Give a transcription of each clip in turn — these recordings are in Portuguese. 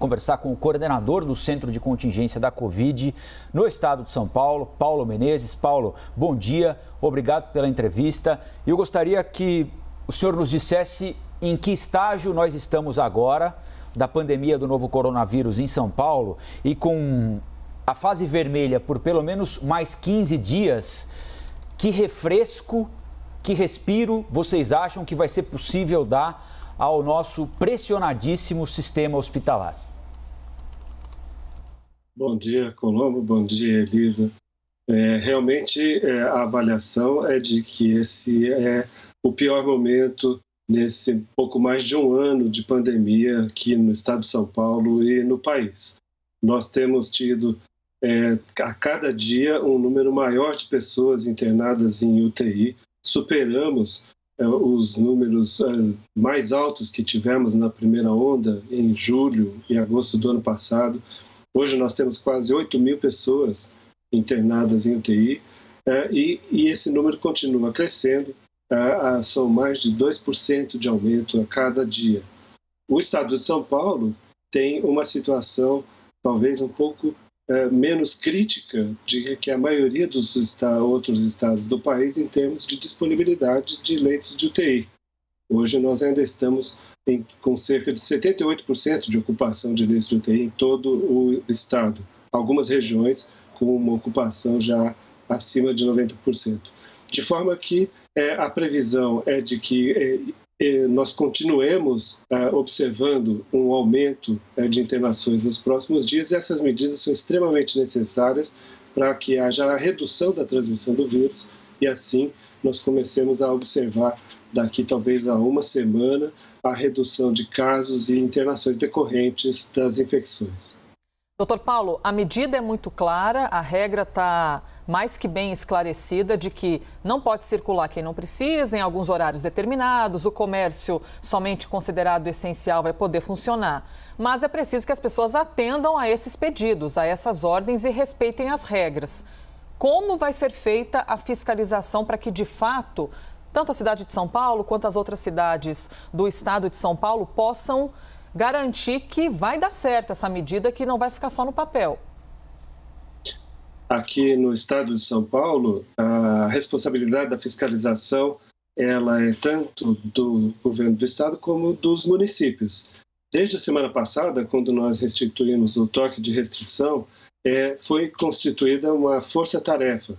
conversar com o coordenador do Centro de Contingência da Covid no estado de São Paulo, Paulo Menezes. Paulo, bom dia, obrigado pela entrevista. Eu gostaria que o senhor nos dissesse em que estágio nós estamos agora da pandemia do novo coronavírus em São Paulo e com a fase vermelha por pelo menos mais 15 dias, que refresco, que respiro vocês acham que vai ser possível dar ao nosso pressionadíssimo sistema hospitalar? Bom dia, Colombo. Bom dia, Elisa. Realmente, a avaliação é de que esse é o pior momento nesse pouco mais de um ano de pandemia aqui no estado de São Paulo e no país. Nós temos tido a cada dia um número maior de pessoas internadas em UTI. Superamos os números mais altos que tivemos na primeira onda em julho e agosto do ano passado. Hoje nós temos quase 8.000 pessoas internadas em UTI e esse número continua crescendo. São mais de 2% de aumento a cada dia. O estado de São Paulo tem uma situação talvez um pouco menos crítica de que a maioria dos outros estados do país em termos de disponibilidade de leitos de UTI. Hoje nós ainda estamos com cerca de 78% de ocupação de leitos de UTI em todo o estado. Algumas regiões com uma ocupação já acima de 90%. De forma que a previsão é de que nós continuemos observando um aumento de internações nos próximos dias, e essas medidas são extremamente necessárias para que haja a redução da transmissão do vírus e assim nós comecemos a observar daqui talvez a uma semana a redução de casos e internações decorrentes das infecções. Doutor Paulo, a medida é muito clara, a regra está mais que bem esclarecida de que não pode circular quem não precisa em alguns horários determinados, o comércio somente considerado essencial vai poder funcionar. Mas é preciso que as pessoas atendam a esses pedidos, a essas ordens e respeitem as regras. Como vai ser feita a fiscalização para que, de fato, tanto a cidade de São Paulo quanto as outras cidades do estado de São Paulo possam garantir que vai dar certo essa medida, que não vai ficar só no papel? Aqui no estado de São Paulo, a responsabilidade da fiscalização ela é tanto do governo do estado como dos municípios. Desde a semana passada, quando nós instituímos o toque de restrição, foi constituída uma força-tarefa,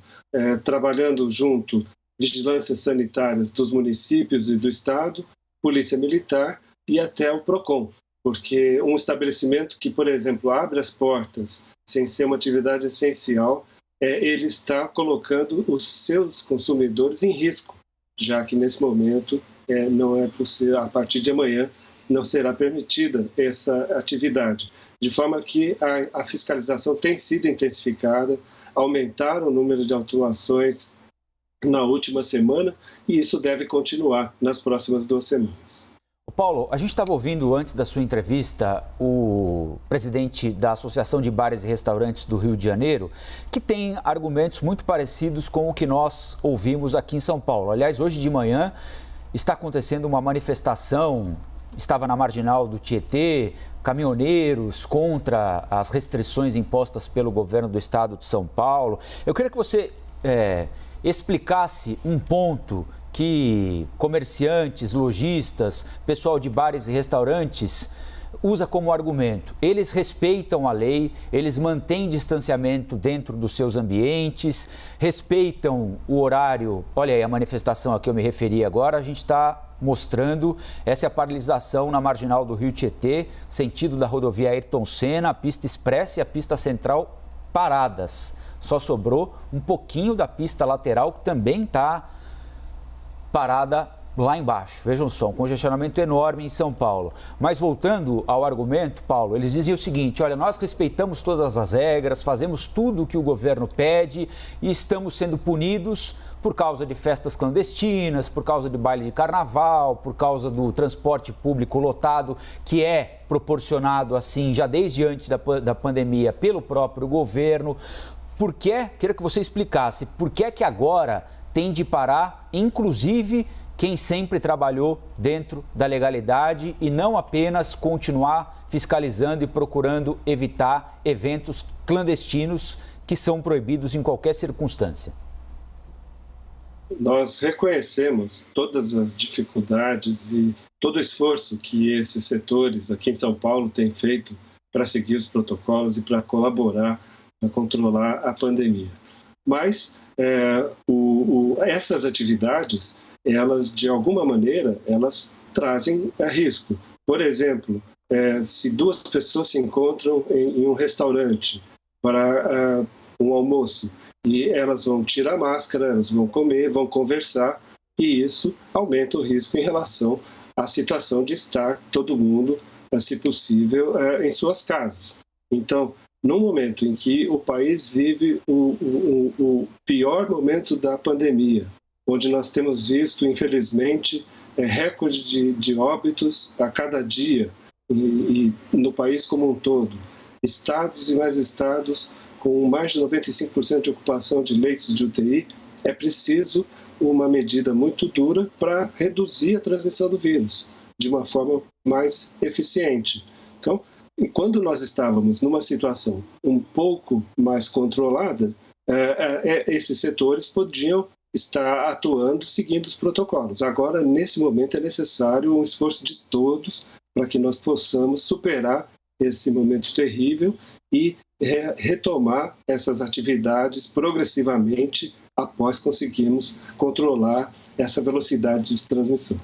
trabalhando junto vigilâncias sanitárias dos municípios e do estado, polícia militar e até o PROCON. Porque um estabelecimento que, por exemplo, abre as portas sem ser uma atividade essencial, ele está colocando os seus consumidores em risco, já que nesse momento não é possível, a partir de amanhã, não será permitida essa atividade. De forma que a fiscalização tem sido intensificada, aumentaram o número de autuações na última semana e isso deve continuar nas próximas 2 semanas. Paulo, a gente estava ouvindo antes da sua entrevista o presidente da Associação de Bares e Restaurantes do Rio de Janeiro, que tem argumentos muito parecidos com o que nós ouvimos aqui em São Paulo. Aliás, hoje de manhã está acontecendo uma manifestação, estava na marginal do Tietê, caminhoneiros contra as restrições impostas pelo governo do estado de São Paulo. Eu queria que você explicasse um ponto que comerciantes, lojistas, pessoal de bares e restaurantes usa como argumento. Eles respeitam a lei, eles mantêm distanciamento dentro dos seus ambientes, respeitam o horário. Olha aí a manifestação a que eu me referi agora, a gente está mostrando, essa é a paralisação na marginal do Rio Tietê, sentido da rodovia Ayrton Senna, a pista expressa e a pista central paradas. Só sobrou um pouquinho da pista lateral que também está parada lá embaixo. Vejam só, um congestionamento enorme em São Paulo. Mas voltando ao argumento, Paulo, eles diziam o seguinte: olha, nós respeitamos todas as regras, fazemos tudo o que o governo pede e estamos sendo punidos por causa de festas clandestinas, por causa de baile de carnaval, por causa do transporte público lotado, que é proporcionado assim já desde antes da pandemia pelo próprio governo. Por que? Queria que você explicasse por que é que agora tem de parar, inclusive, quem sempre trabalhou dentro da legalidade e não apenas continuar fiscalizando e procurando evitar eventos clandestinos que são proibidos em qualquer circunstância? Nós reconhecemos todas as dificuldades e todo o esforço que esses setores aqui em São Paulo têm feito para seguir os protocolos e para colaborar, para controlar a pandemia. Mas essas atividades, elas de alguma maneira, elas trazem risco. Por exemplo, se duas pessoas se encontram em um restaurante para um almoço e elas vão tirar a máscara, elas vão comer, vão conversar, e isso aumenta o risco em relação à situação de estar todo mundo, se possível, em suas casas. Então, no momento em que o país vive o pior momento da pandemia, onde nós temos visto, infelizmente, recorde de óbitos a cada dia, e no país como um todo, estados e mais estados com mais de 95% de ocupação de leitos de UTI, é preciso uma medida muito dura para reduzir a transmissão do vírus de uma forma mais eficiente. Então, quando nós estávamos numa situação um pouco mais controlada, esses setores podiam estar atuando seguindo os protocolos. Agora, nesse momento, é necessário um esforço de todos para que nós possamos superar esse momento terrível e retomar essas atividades progressivamente após conseguirmos controlar essa velocidade de transmissão.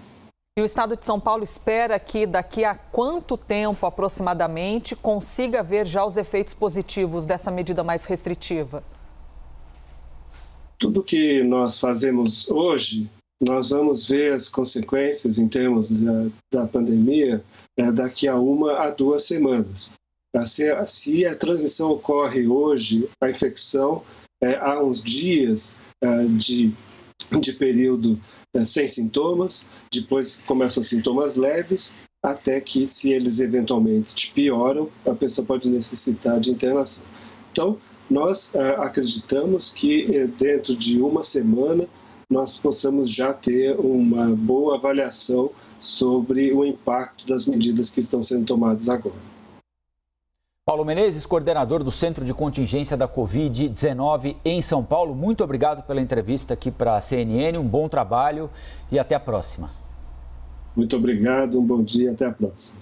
E o Estado de São Paulo espera que daqui a quanto tempo aproximadamente consiga ver já os efeitos positivos dessa medida mais restritiva? Tudo que nós fazemos hoje, nós vamos ver as consequências em termos da pandemia daqui a 1 a 2 semanas. Se a transmissão ocorre hoje, a infecção, há uns dias de período sem sintomas, depois começam sintomas leves, até que, se eles eventualmente pioram, a pessoa pode necessitar de internação. Então, nós acreditamos que dentro de 1 semana nós possamos já ter uma boa avaliação sobre o impacto das medidas que estão sendo tomadas agora. Paulo Menezes, coordenador do Centro de Contingência da Covid-19 em São Paulo, muito obrigado pela entrevista aqui para a CNN, um bom trabalho e até a próxima. Muito obrigado, um bom dia, até a próxima.